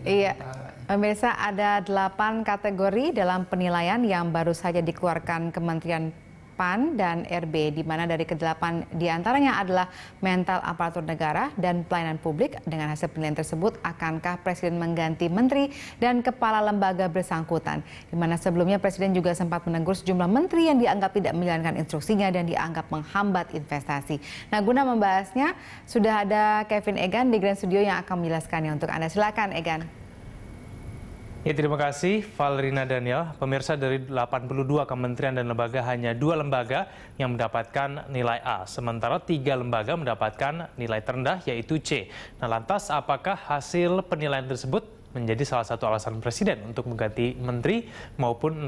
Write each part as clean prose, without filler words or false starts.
Iya, pemirsa, ada 8 kategori dalam penilaian yang baru saja dikeluarkan Kementerian PAN dan RB, di mana dari ke-8 diantaranya adalah mental aparatur negara dan pelayanan publik. Dengan hasil penilaian tersebut, akankah Presiden mengganti menteri dan kepala lembaga bersangkutan? Di mana sebelumnya Presiden juga sempat menegur sejumlah menteri yang dianggap tidak menjalankan instruksinya dan dianggap menghambat investasi. Nah, guna membahasnya, sudah ada Kevin Egan di Grand Studio yang akan menjelaskannya untuk Anda. Silakan, Egan. Ya, terima kasih Valerina Daniel. Pemirsa, dari 82 kementerian dan lembaga, hanya 2 lembaga yang mendapatkan nilai A, sementara 3 lembaga mendapatkan nilai terendah, yaitu C. Nah, lantas apakah hasil penilaian tersebut menjadi salah satu alasan Presiden untuk mengganti menteri maupun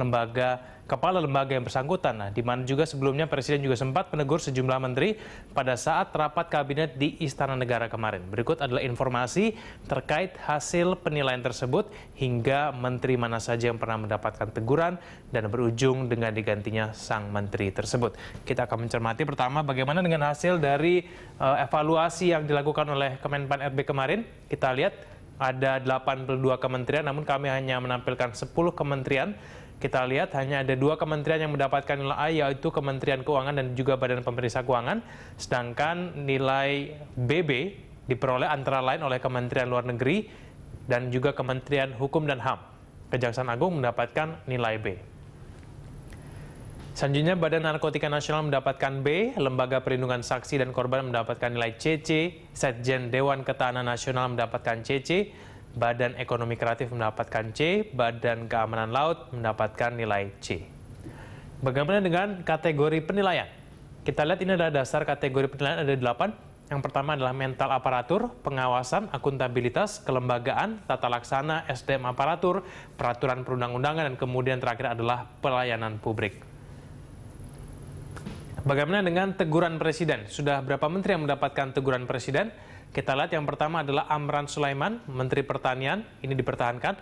kepala lembaga yang bersangkutan? Nah, di mana juga sebelumnya Presiden juga sempat menegur sejumlah menteri pada saat rapat kabinet di Istana Negara kemarin. Berikut adalah informasi terkait hasil penilaian tersebut hingga menteri mana saja yang pernah mendapatkan teguran dan berujung dengan digantinya sang menteri tersebut. Kita akan mencermati pertama bagaimana dengan hasil dari evaluasi yang dilakukan oleh Kemenpan RB kemarin. Kita lihat ada 82 kementerian, namun kami hanya menampilkan 10 kementerian. Kita lihat hanya ada 2 kementerian yang mendapatkan nilai A, yaitu Kementerian Keuangan dan juga Badan Pemeriksa Keuangan. Sedangkan nilai BB diperoleh antara lain oleh Kementerian Luar Negeri dan juga Kementerian Hukum dan HAM. Kejaksaan Agung mendapatkan nilai B. Selanjutnya, Badan Narkotika Nasional mendapatkan B, Lembaga Perlindungan Saksi dan Korban mendapatkan nilai CC, Setjen Dewan Ketahanan Nasional mendapatkan CC, Badan Ekonomi Kreatif mendapatkan C, Badan Keamanan Laut mendapatkan nilai C. Bagaimana dengan kategori penilaian? Kita lihat ini adalah dasar kategori penilaian, ada 8. Yang pertama adalah mental aparatur, pengawasan, akuntabilitas, kelembagaan, tata laksana, SDM aparatur, peraturan perundang-undangan, dan kemudian terakhir adalah pelayanan publik. Bagaimana dengan teguran Presiden? Sudah berapa menteri yang mendapatkan teguran Presiden? Kita lihat yang pertama adalah Amran Sulaiman, Menteri Pertanian, ini dipertahankan.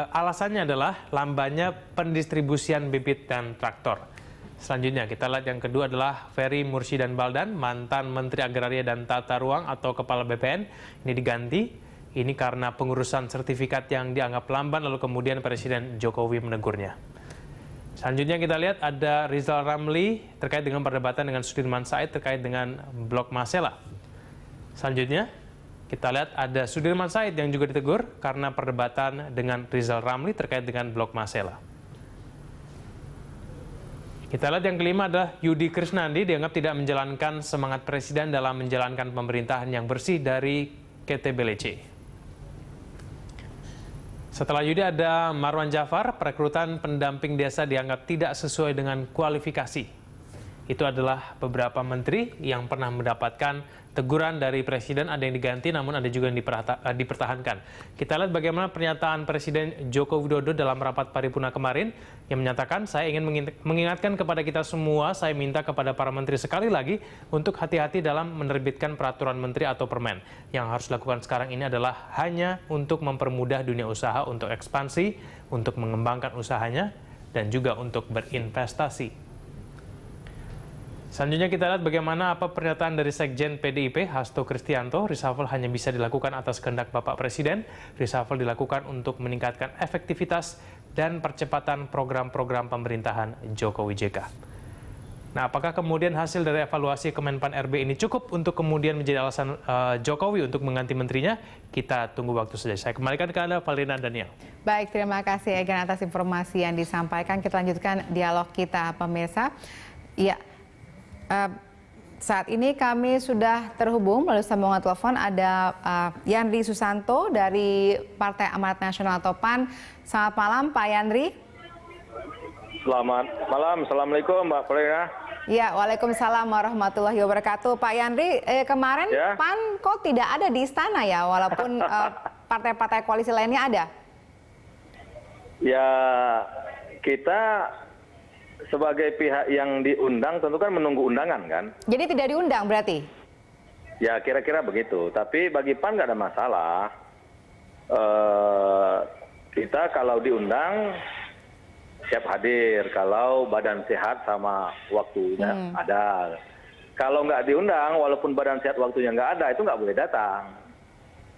Alasannya adalah lambannya pendistribusian bibit dan traktor. Selanjutnya kita lihat yang kedua adalah Ferry Murshidan Baldan, mantan Menteri Agraria dan Tata Ruang atau Kepala BPN, ini diganti. Ini karena pengurusan sertifikat yang dianggap lamban, lalu kemudian Presiden Jokowi menegurnya. Selanjutnya kita lihat ada Rizal Ramli terkait dengan perdebatan dengan Sudirman Said terkait dengan Blok Masela. Selanjutnya kita lihat ada Sudirman Said yang juga ditegur karena perdebatan dengan Rizal Ramli terkait dengan Blok Masela. Kita lihat yang kelima adalah Yudi Krisnandi, dianggap tidak menjalankan semangat Presiden dalam menjalankan pemerintahan yang bersih dari KTBLC. Setelah Yudi ada Marwan Jafar, perekrutan pendamping desa dianggap tidak sesuai dengan kualifikasi. Itu adalah beberapa menteri yang pernah mendapatkan teguran dari Presiden, ada yang diganti namun ada juga yang dipertahankan. Kita lihat bagaimana pernyataan Presiden Joko Widodo dalam rapat paripurna kemarin yang menyatakan, saya ingin mengingatkan kepada kita semua, saya minta kepada para menteri sekali lagi untuk hati-hati dalam menerbitkan peraturan menteri atau permen. Yang harus dilakukan sekarang ini adalah hanya untuk mempermudah dunia usaha untuk ekspansi, untuk mengembangkan usahanya, dan juga untuk berinvestasi. Selanjutnya kita lihat bagaimana pernyataan dari Sekjen PDIP, Hasto Kristianto. Reshuffle hanya bisa dilakukan atas kehendak Bapak Presiden. Reshuffle dilakukan untuk meningkatkan efektivitas dan percepatan program-program pemerintahan Jokowi JK. Nah, apakah kemudian hasil dari evaluasi Kemenpan RB ini cukup untuk kemudian menjadi alasan Jokowi untuk mengganti menterinya? Kita tunggu waktu saja. Saya kembalikan ke Anda, Valerina Daniel. Baik, terima kasih Egan atas informasi yang disampaikan. Kita lanjutkan dialog kita, pemirsa. Iya. Saat ini kami sudah terhubung melalui sambungan telepon ada Yandri Susanto dari Partai Amanat Nasional atau PAN. Selamat malam Pak Yandri. Selamat malam, Assalamualaikum Mbak Valerina. Ya, Waalaikumsalam warahmatullahi wabarakatuh. Pak Yandri, kemarin ya, PAN kok tidak ada di istana ya, walaupun partai-partai koalisi lainnya ada? Ya, kita sebagai pihak yang diundang tentu kan menunggu undangan kan. Jadi tidak diundang berarti? Ya kira-kira begitu. Tapi bagi PAN nggak ada masalah. Kita kalau diundang siap hadir. Kalau badan sehat sama waktunya ada. Kalau nggak diundang walaupun badan sehat waktunya nggak ada itu nggak boleh datang.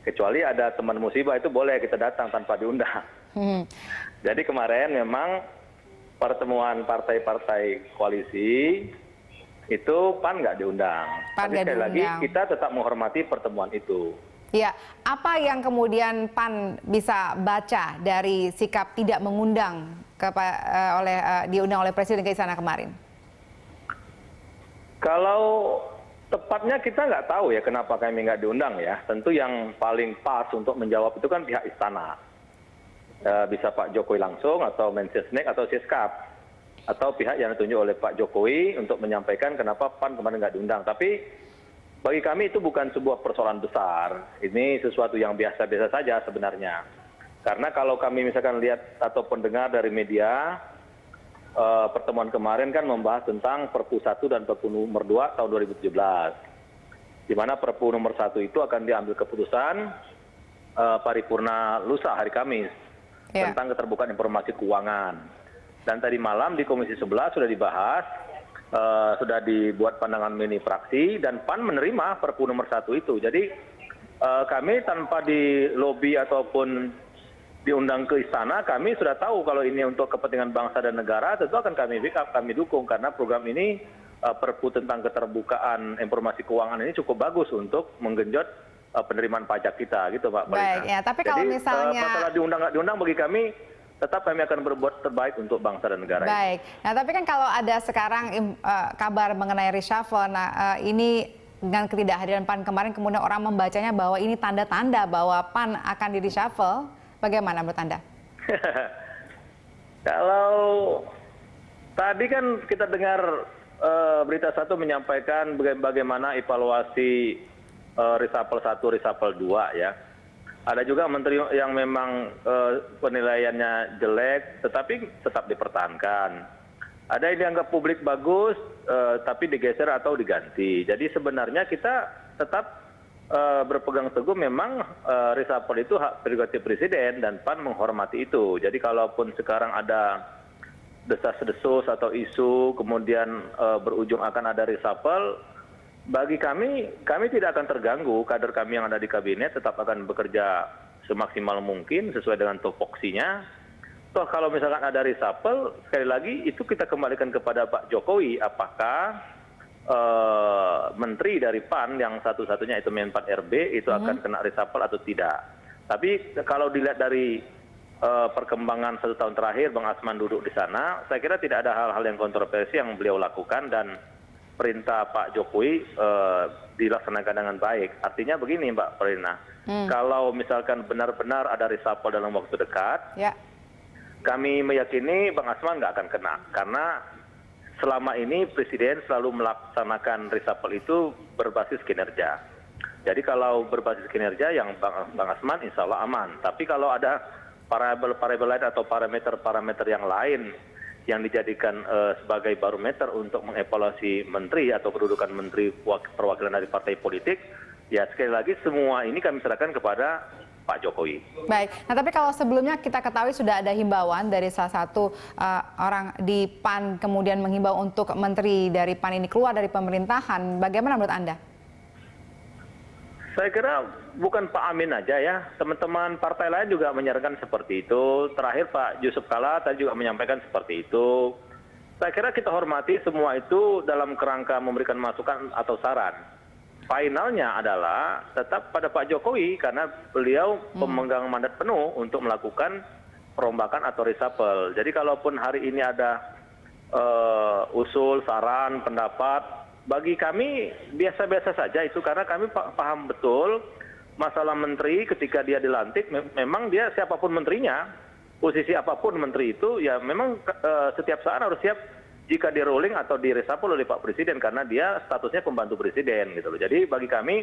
Kecuali ada teman musibah itu boleh kita datang tanpa diundang. Jadi kemarin memang pertemuan partai-partai koalisi itu PAN nggak diundang. Tapi sekali lagi kita tetap menghormati pertemuan itu. Ya, apa yang kemudian PAN bisa baca dari sikap tidak mengundang diundang oleh Presiden ke istana kemarin? Kalau tepatnya kita nggak tahu ya kenapa kami nggak diundang ya. Tentu yang paling pas untuk menjawab itu kan pihak istana. Bisa Pak Jokowi langsung atau Mensesnek atau Siskap. Atau pihak yang ditunjuk oleh Pak Jokowi untuk menyampaikan kenapa PAN kemarin nggak diundang. Tapi bagi kami itu bukan sebuah persoalan besar. Ini sesuatu yang biasa-biasa saja sebenarnya. Karena kalau kami misalkan lihat ataupun dengar dari media, pertemuan kemarin kan membahas tentang Perpu 1 dan Perpu nomor 2 tahun 2017. Di mana Perpu nomor 1 itu akan diambil keputusan paripurna lusa hari Kamis tentang keterbukaan informasi keuangan. Dan tadi malam di Komisi 11 sudah dibahas, sudah dibuat pandangan mini fraksi dan PAN menerima Perpu nomor 1 itu. Jadi kami tanpa di lobby ataupun diundang ke istana, kami sudah tahu kalau ini untuk kepentingan bangsa dan negara, tentu akan kami backup, kami dukung karena program ini Perpu tentang keterbukaan informasi keuangan ini cukup bagus untuk menggenjot penerimaan pajak kita, gitu Pak. Baik, ya. Tapi kalau misalnya masalah diundang nggak diundang bagi kami, tetap kami akan berbuat terbaik untuk bangsa dan negara. Baik. Nah, tapi kan kalau ada sekarang kabar mengenai reshuffle, nah ini dengan ketidakhadiran PAN kemarin, kemudian orang membacanya bahwa ini tanda-tanda bahwa PAN akan di reshuffle. Bagaimana menurut Anda? Kalau tadi kan kita dengar berita satu menyampaikan bagaimana evaluasi reshuffle 1, reshuffle 2 ya. Ada juga menteri yang memang penilaiannya jelek tetapi tetap dipertahankan. Ada yang dianggap publik bagus tapi digeser atau diganti. Jadi sebenarnya kita tetap berpegang teguh memang reshuffle itu hak prerogatif presiden dan PAN menghormati itu. Jadi kalaupun sekarang ada desas-desus atau isu kemudian berujung akan ada reshuffle, bagi kami tidak akan terganggu. Kader kami yang ada di kabinet tetap akan bekerja semaksimal mungkin sesuai dengan tupoksinya. Toh kalau misalkan ada reshuffle, sekali lagi itu kita kembalikan kepada Pak Jokowi apakah menteri dari PAN yang satu-satunya itu Menpan RB itu akan kena reshuffle atau tidak. Tapi kalau dilihat dari perkembangan 1 tahun terakhir Bang Asman duduk di sana, saya kira tidak ada hal-hal yang kontroversi yang beliau lakukan dan perintah Pak Jokowi dilaksanakan dengan baik. Artinya begini Mbak Farina, kalau misalkan benar-benar ada reshuffle dalam waktu dekat, kami meyakini Bang Asman nggak akan kena karena selama ini Presiden selalu melaksanakan reshuffle itu berbasis kinerja. Jadi kalau berbasis kinerja yang Bang Asman insya Allah aman. Tapi kalau ada variabel lain atau parameter yang lain yang dijadikan sebagai barometer untuk mengevaluasi menteri atau kedudukan menteri perwakilan dari partai politik, ya sekali lagi semua ini kami serahkan kepada Pak Jokowi. Baik, nah tapi kalau sebelumnya kita ketahui sudah ada himbauan dari salah satu orang di PAN kemudian menghimbau untuk menteri dari PAN ini keluar dari pemerintahan. Bagaimana menurut Anda? Saya kira bukan Pak Amin aja ya, teman-teman partai lain juga menyarankan seperti itu. Terakhir Pak Yusuf Kalla tadi juga menyampaikan seperti itu. Saya kira kita hormati semua itu dalam kerangka memberikan masukan atau saran. Finalnya adalah tetap pada Pak Jokowi karena beliau pemegang mandat penuh untuk melakukan perombakan atau reshuffle. Jadi kalaupun hari ini ada usul, saran, pendapat, bagi kami biasa-biasa saja itu karena kami paham betul masalah menteri ketika dia dilantik memang dia siapapun menterinya, posisi apapun menteri itu ya memang setiap saat harus siap jika di rolling atau di reshuffle oleh Pak Presiden karena dia statusnya pembantu Presiden gitu loh. Jadi bagi kami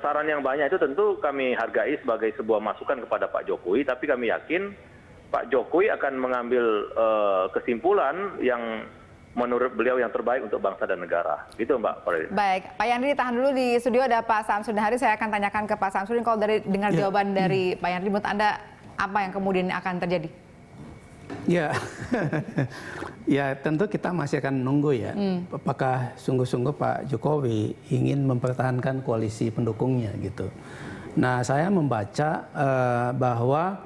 saran yang banyak itu tentu kami hargai sebagai sebuah masukan kepada Pak Jokowi, tapi kami yakin Pak Jokowi akan mengambil kesimpulan yang menurut beliau yang terbaik untuk bangsa dan negara. Gitu Mbak Farina. Baik, Pak Yandri tahan dulu di studio, ada Pak Samsudin Haris. Saya akan tanyakan ke Pak Samsudin kalau dari dengar jawaban dari Pak Yandri, menurut Anda apa yang kemudian akan terjadi? Ya, ya tentu kita masih akan menunggu ya. Apakah sungguh-sungguh Pak Jokowi ingin mempertahankan koalisi pendukungnya gitu. Nah, saya membaca bahwa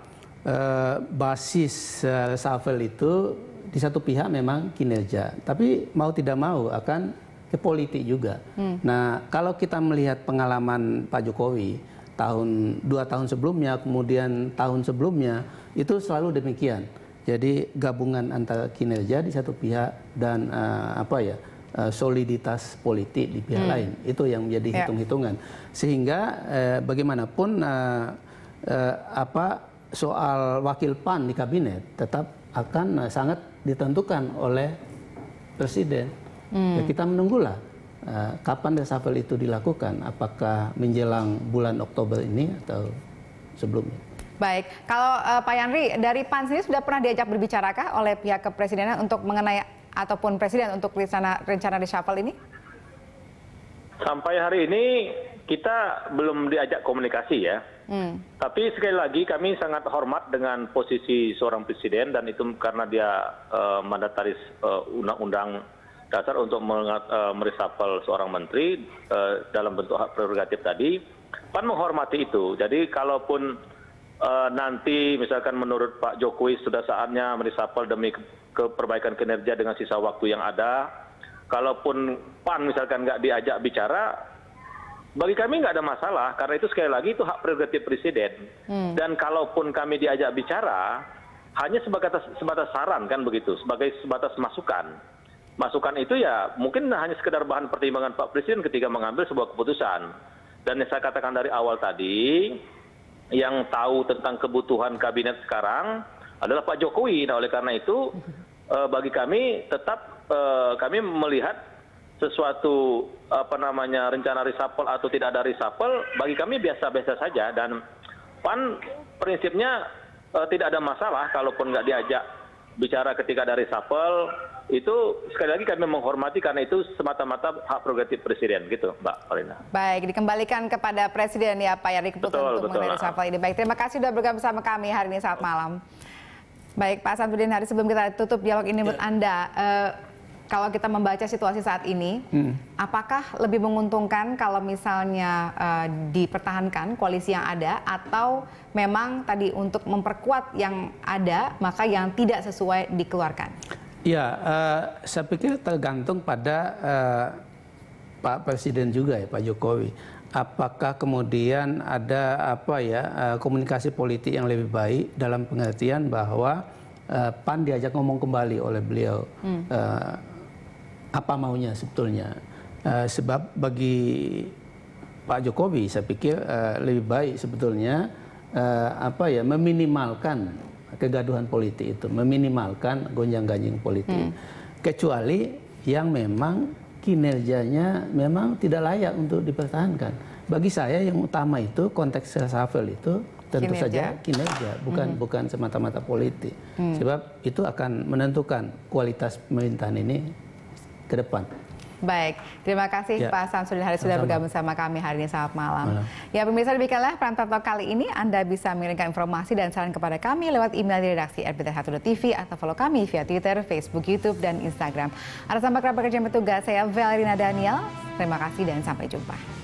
basis reshuffle itu di satu pihak memang kinerja, tapi mau tidak mau akan ke politik juga. Nah, kalau kita melihat pengalaman Pak Jokowi 2 tahun sebelumnya, kemudian tahun sebelumnya, itu selalu demikian. Jadi gabungan antara kinerja di satu pihak dan soliditas politik di pihak lain, itu yang menjadi hitung-hitungan. Sehingga bagaimanapun soal wakil PAN di kabinet tetap akan sangat ditentukan oleh presiden. Ya, kita menunggulah kapan reshuffle itu dilakukan, apakah menjelang bulan Oktober ini atau sebelumnya. Baik, kalau Pak Yandri dari PAN sendiri sudah pernah diajak berbicarakah oleh pihak kepresidenan untuk mengenai ataupun presiden untuk rencana reshuffle ini? Sampai hari ini kita belum diajak komunikasi ya. Tapi sekali lagi kami sangat hormat dengan posisi seorang presiden, dan itu karena dia mandataris undang-undang dasar untuk mereshuffle seorang menteri dalam bentuk hak prerogatif tadi. PAN menghormati itu. Jadi kalaupun nanti misalkan menurut Pak Jokowi sudah saatnya mereshuffle demi perbaikan kinerja dengan sisa waktu yang ada, kalaupun PAN misalkan nggak diajak bicara, bagi kami nggak ada masalah, karena itu sekali lagi itu hak prerogatif presiden. Dan kalaupun kami diajak bicara, hanya sebatas saran kan begitu, sebatas masukan. Masukan itu ya mungkin hanya sekedar bahan pertimbangan Pak Presiden ketika mengambil sebuah keputusan. Dan yang saya katakan dari awal tadi, yang tahu tentang kebutuhan kabinet sekarang adalah Pak Jokowi. Nah, oleh karena itu bagi kami tetap kami melihat sesuatu rencana reshuffle atau tidak ada reshuffle bagi kami biasa-biasa saja, dan PAN prinsipnya tidak ada masalah kalaupun nggak diajak bicara ketika ada reshuffle. Itu sekali lagi kami menghormati karena itu semata-mata hak prerogatif presiden gitu, Mbak Farina. Baik, dikembalikan kepada presiden ya Pak Yandri keputusan untuk mengenai reshuffle ini. Baik, terima kasih sudah bergabung bersama kami hari ini, selamat malam. Baik, Pak Samsudin Haris, sebelum kita tutup dialog ini menurut Anda, kalau kita membaca situasi saat ini, apakah lebih menguntungkan kalau misalnya dipertahankan koalisi yang ada, atau memang tadi untuk memperkuat yang ada, maka yang tidak sesuai dikeluarkan? Ya, saya pikir tergantung pada Pak Presiden juga ya, Pak Jokowi. Apakah kemudian ada komunikasi politik yang lebih baik dalam pengertian bahwa PAN diajak ngomong kembali oleh beliau apa maunya sebetulnya. Sebab bagi Pak Jokowi saya pikir lebih baik sebetulnya meminimalkan kegaduhan politik itu, meminimalkan gonjang-ganjing politik. Kecuali yang memang kinerjanya memang tidak layak untuk dipertahankan. Bagi saya yang utama itu konteks reshuffle itu tentu saja kinerja, bukan semata-mata politik. Sebab itu akan menentukan kualitas pemerintahan ini ke depan. Baik, terima kasih Pak Samsudin Haris sudah bergabung bersama kami hari ini, selamat malam. Ya pemirsa, demikianlah Perantau Talk kali ini. Anda bisa mengirimkan informasi dan saran kepada kami lewat email di redaksi rbth1.tv atau follow kami via Twitter, Facebook, YouTube, dan Instagram. Atas nama kerabat kerja petugas, saya Valerina Daniel. Terima kasih dan sampai jumpa.